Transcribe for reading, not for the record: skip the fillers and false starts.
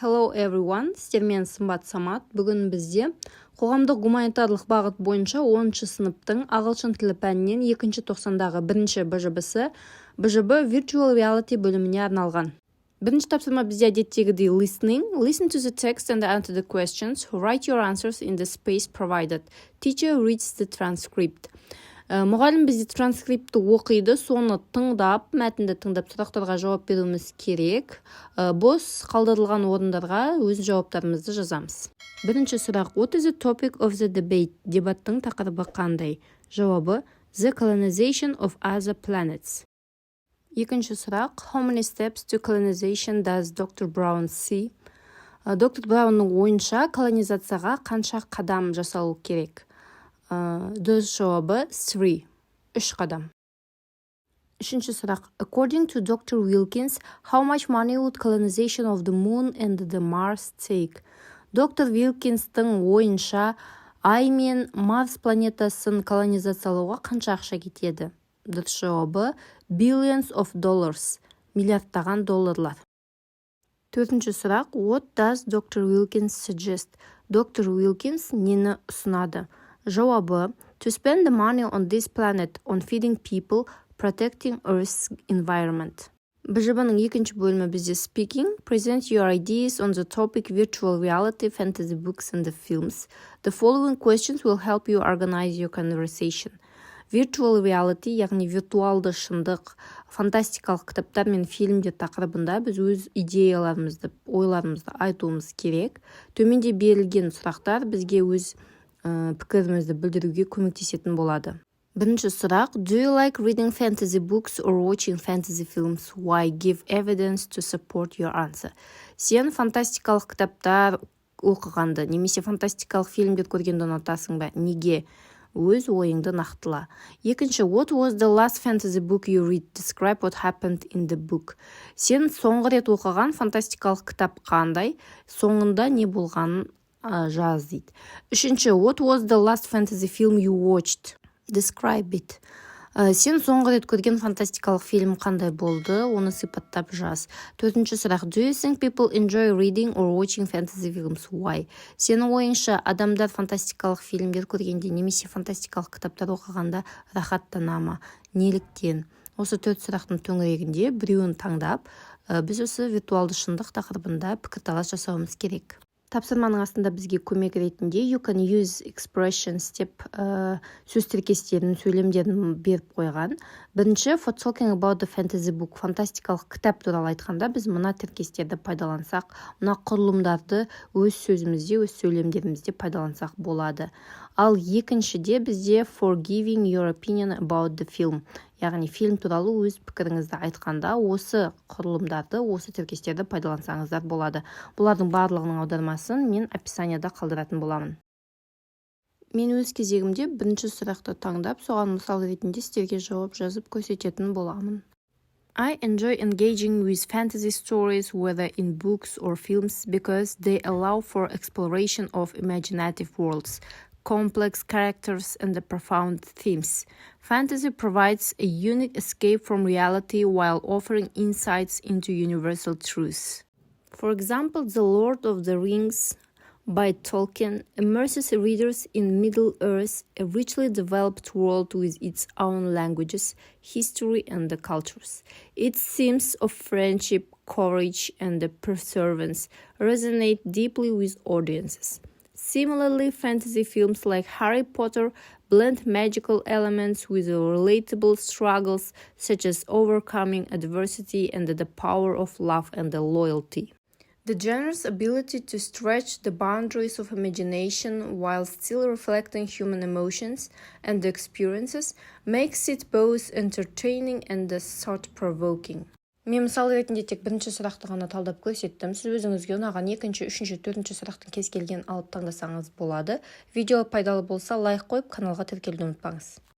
Hello everyone, сіздермен сымбат Самат. Бүгін бізде қоғамдық гуманитарлық бағыт бойынша 10-шы сыныптың ағылшын тілі пәнінен 2-ші тоқсандағы 1-ші БЖБ Virtual Reality бөліміне арналған. Бірінші тапсырма бізде әдеттегідей listening. Listen to the text and answer the questions. Write your answers in the space provided. Teacher reads the transcript. Мұғалім бізде транскриптті оқиды, соны тыңдап, мәтінді тыңдап, сұрақтарға жауап беруіміз керек. Бос қалдырылған орындарға өз жауаптарымызды жазамыз. Бірінші сұрақ: What is the topic of the debate? Дебаттың тақырыбы қандай? Жауабы: The colonization of other planets. Екінші сұрақ: How many steps to colonization does Dr. Brown see? Доктор Браунның ойынша колонизацияға қанша қадам жасалу керек? Дұрыс жауабы 3 қадам. Үшінші сұрақ: According to Dr. Wilkins, how much money would colonization of the moon and the Mars take? Доктор Вилкинстің ойынша Ай мен Марс планетасын колонизациялауға қанша ақша кетеді? Дұрыс жауабы billions of dollars, миллиардтаған долларлар. Төртінші сұрақ: What does Dr. Wilkins suggest? Доктор Wilkins нені ұсынады? Жауабы: To spend the money on this planet on feeding people, protecting Earth's environment. БЖБ-ның екінші бөлімі бізде speaking. Present your ideas on the topic virtual reality, fantasy books and the films. The following questions will help you organize your conversation. Virtual reality, яғни виртуалды шындық, фантастикалық кітаптар мен фильмдер тақырыбында біз өз идеяларымызды, ойларымызды айтуымыз керек. Төменде берілген сұрақтар бізге өз пікірімізді білдіруге көмектесетін болады. Бірінші сұрақ: Do you like reading fantasy books or watching fantasy films? Why? Give evidence to support your answer. Сен фантастикалық кітаптар оқығанды, немесе фантастикалық фильмдер көргенді ұнатасың ба? Неге? Өз ойыңды нақтыла. Екінші: What was the last fantasy book you read? Describe what happened in the book. Сен соңғы рет оқыған фантастикалық кітап қандай? Соңында не болғанын жаз дейді. Үшінші: What was the last fantasy film you watched? Describe it. Сен соңғы рет көрген фантастикалық фильм қандай болды? Оны сипаттап жаз. Төртінші сұрақ: Do you think people enjoy reading or watching fantasy films? Why? Сенің ойыңша адамдар фантастикалық фильмдер көргенде немесе фантастикалық кітаптар оқығанда рахаттана ма? Неліктен? Осы төрт сұрақтың төңірегінде біреуін таңдап, біз осы виртуалды шындық тақырыбында пікірталас жасауымыз керек. Тапсырманың астында бізге көмек ретінде you can use expressions деп сөз тіркестерінің сөйлемдерін беріп қойған. Бірінші: for talking about the fantasy book, фантастикалық кітап туралы айтқанда біз мына тіркестерді пайдалансақ, мына құрылымдарды өз сөзімізде, өз сөйлемдерімізде пайдалансақ болады. Ал екіншіде бізде for giving your opinion about the film, яғни фильм туралы өз пікіріңізді айтқанда осы құрылымдарды, осы тіркестерді пайдалансаңыздар болады. Бұлардың барлығының аудармасын мен описанияда қалдыратын боламын. Мен өз кезегімде бірінші сұрақты таңдап, соған мысал ретінде сіздерге жауап жазып көрсететін боламын. I enjoy engaging with fantasy stories, whether in books or films, because they allow for exploration of imaginative worlds, complex characters and the profound themes. Fantasy provides a unique escape from reality while offering insights into universal truths. For example, The Lord of the Rings by Tolkien immerses readers in Middle-earth, a richly developed world with its own languages, history and the cultures. Its themes of friendship, courage and the perseverance resonate deeply with audiences. Similarly, fantasy films like Harry Potter blend magical elements with relatable struggles such as overcoming adversity and the power of love and the loyalty. The genre's ability to stretch the boundaries of imagination while still reflecting human emotions and experiences makes it both entertaining and thought-provoking. Мен мысал ретінде тек бірінші сұрақты ғана талдап көрсеттім. Сіз өзіңізге ұнаған екінші, үшінші, төртінші сұрақтың кез келген алып таңдасаңыз болады. Видео пайдалы болса лайк қойып, каналға тіркелуді ұмытпаңыз.